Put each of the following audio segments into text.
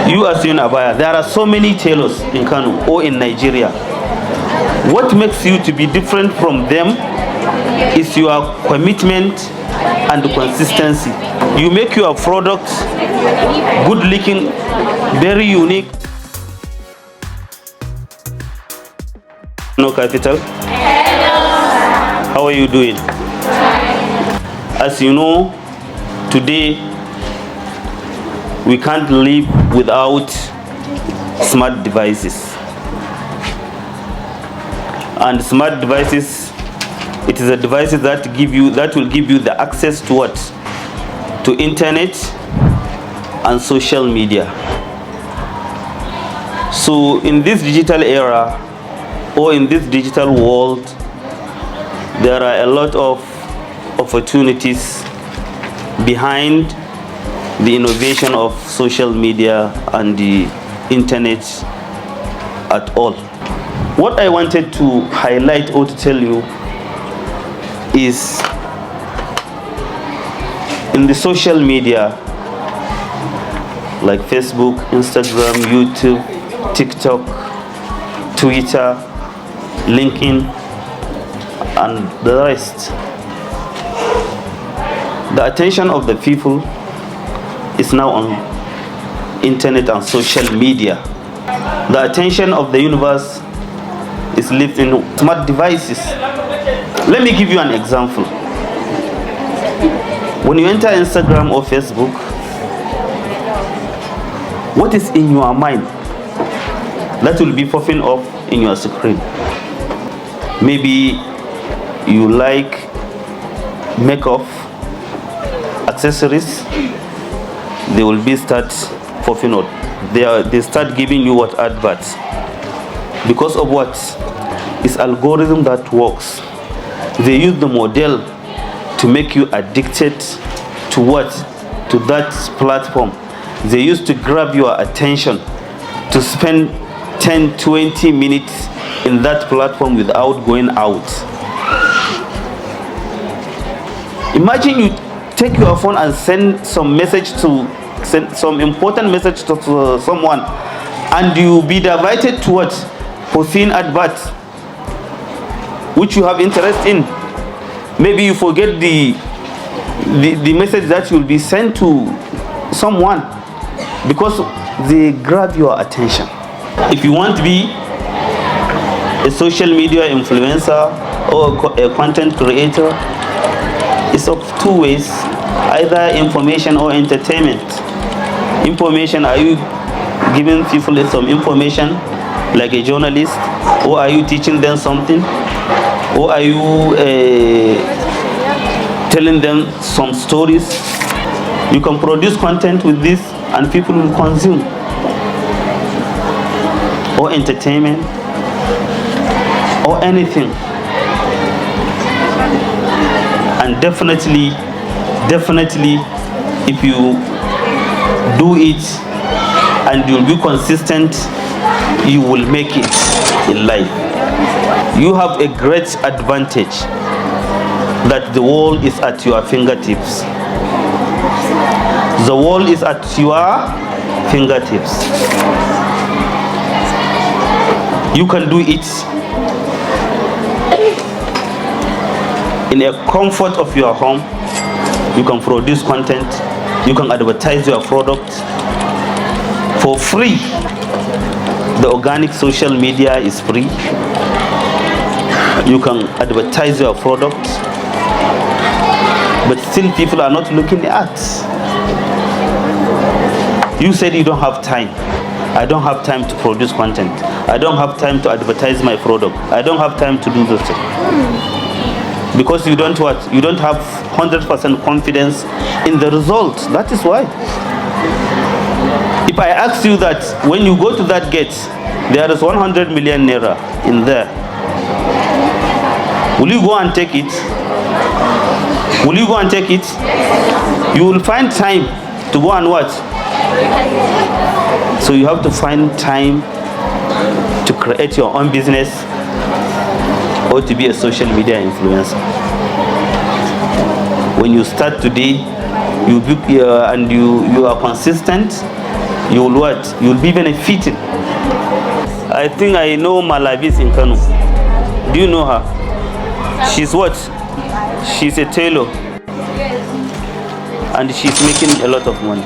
You as an Abaya, there are so many tailors in Kano or in Nigeria. What makes you to be different from them is your commitment and consistency. You make your product good looking, very unique. Kano Capital. Hello. How are you doing? As you know, today we can't live without smart devices. And smart devices, it is a device that will give you the access to what? To internet and social media. So in this digital era, or in this digital world, there are a lot of opportunities behind the innovation of social media and the internet at all. What I wanted to highlight or to tell you is in the social media like Facebook, Instagram, YouTube, TikTok, Twitter, LinkedIn, and the rest. The attention of the people is now on internet and social media. The attention of the universe is lived in smart devices. Let me give you an example. When you enter Instagram or Facebook, what is in your mind that will be popping up in your screen? Maybe you like makeup, accessories. They will be start popping up. They start giving you what adverts. Because of what? It's algorithm that works. They use the model to make you addicted to what? To that platform. They used to grab your attention to spend 10-20 minutes in that platform without going out. Imagine you take your phone and send some important message to someone, and you be diverted to what? For seeing adverts which you have interest in. Maybe you forget the message that will be sent to someone because they grab your attention. If you want to be a social media influencer or a content creator, it's of two ways: either information or entertainment. Information, are you giving people some information like a journalist, or are you teaching them something, or are you telling them some stories? You can produce content with this and people will consume. Or entertainment, or anything. And definitely, if you do it and you'll be consistent, you will make it in life. You have a great advantage that the world is at your fingertips. The world is at your fingertips. You can do it in a comfort of your home. You can produce content. You can advertise your product for free. The organic social media is free. You can advertise your product, but still people are not looking at. You said you don't have time. I don't have time to produce content. I don't have time to advertise my product. I don't have time to do this thing. Because you don't what? You don't have 100% confidence in the result. That is why. If I ask you that when you go to that gate, there is 100 million naira in there, will you go and take it? Will you go and take it? You will find time to go and what? So you have to find time to create your own business or to be a social media influencer. When you start today, you are consistent, you will what? You will be benefiting. I think I know Malavis in Kano. Do you know her? She's what? She's a tailor. And she's making a lot of money.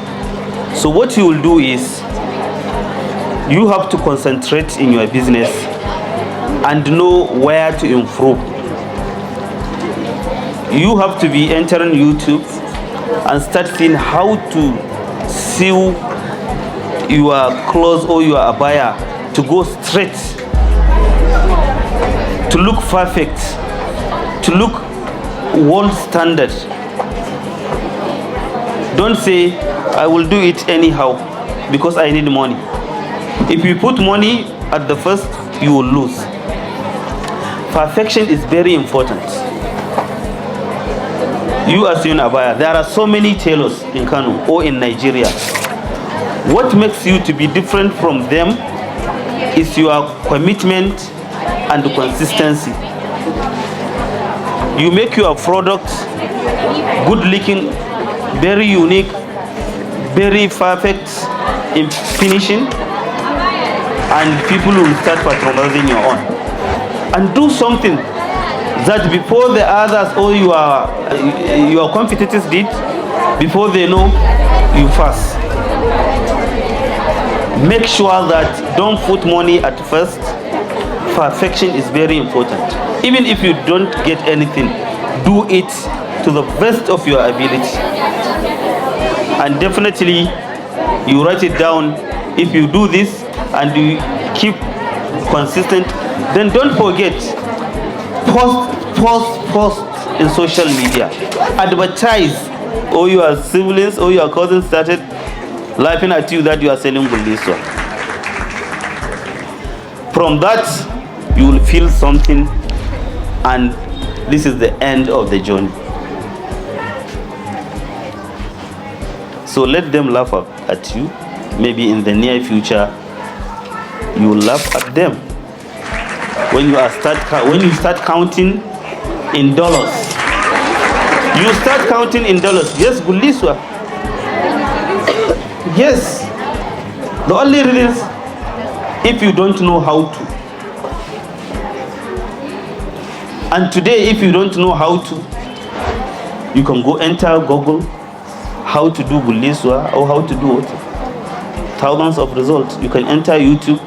So what you will do is, you have to concentrate in your business and know where to improve. You have to be entering YouTube and start seeing how to sew your clothes or your abaya to go straight, to look perfect, to look world standard. Don't say, I will do it anyhow because I need money. If you put money at the first, you will lose. Perfection is very important. You as an abaya, there are so many tailors in Kano or in Nigeria. What makes you to be different from them is your commitment and consistency. You make your product good looking, very unique, very perfect in finishing, and people will start patronizing your own. And do something that before the others or your competitors did, before they know, you fast. Make sure that don't put money at first. Perfection is very important. Even if you don't get anything, do it to the best of your ability. And definitely, you write it down. If you do this and you keep consistent, then don't forget, post in social media. Advertise, or your siblings or your cousins started laughing at you that you are selling Buliswa. From that, you will feel something, and this is the end of the journey. So let them laugh at you. Maybe in the near future, you will laugh at them. When you start counting in dollars, you start counting in dollars. Yes, Buliswa. Yes. The only reason is if you don't know how to. And today, if you don't know how to, you can go enter Google how to do Buliswa or how to do what. Thousands of results. You can enter YouTube.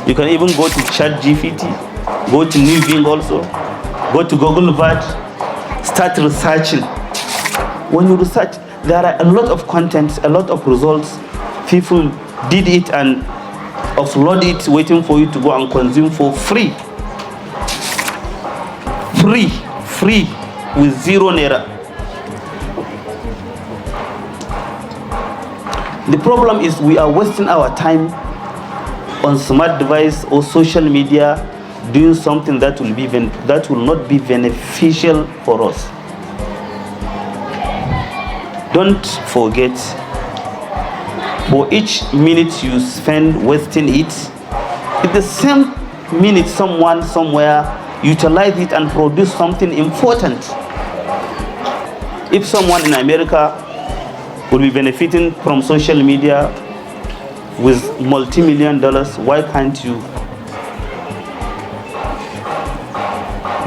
You can even go to ChatGPT, go to New Bing also, go to Google Bard, start researching. When you research, there are a lot of content, a lot of results. People did it and upload it, waiting for you to go and consume for free. Free, with zero naira. The problem is we are wasting our time on smart device or social media doing something that will not be beneficial for us. Don't forget, for each minute you spend wasting it, in the same minute someone somewhere utilize it and produce something important. If someone in America will be benefiting from social media with multi-million dollars, why can't you?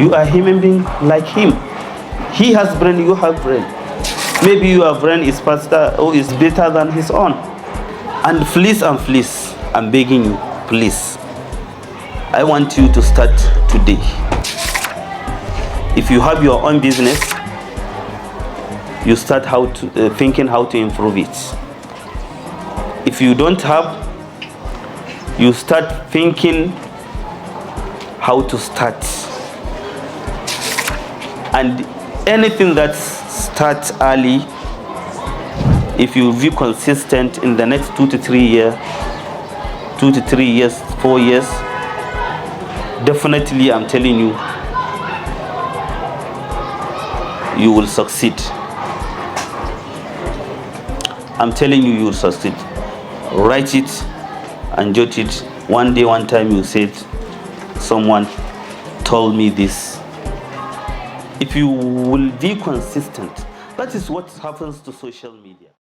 You are a human being like him. He has brain, you have brain. Maybe your brain is faster or is better than his own. And please, I'm begging you, please, I want you to start today. If you have your own business, you start thinking how to improve it. If you don't have, you start thinking how to start. And anything that starts early, if you be consistent in the next 2 to 3 years, 4 years, definitely I'm telling you, you will succeed. I'm telling you, you will succeed. Write it and jot it. One day, one time you said, someone told me this. If you will be consistent, that is what happens to social media.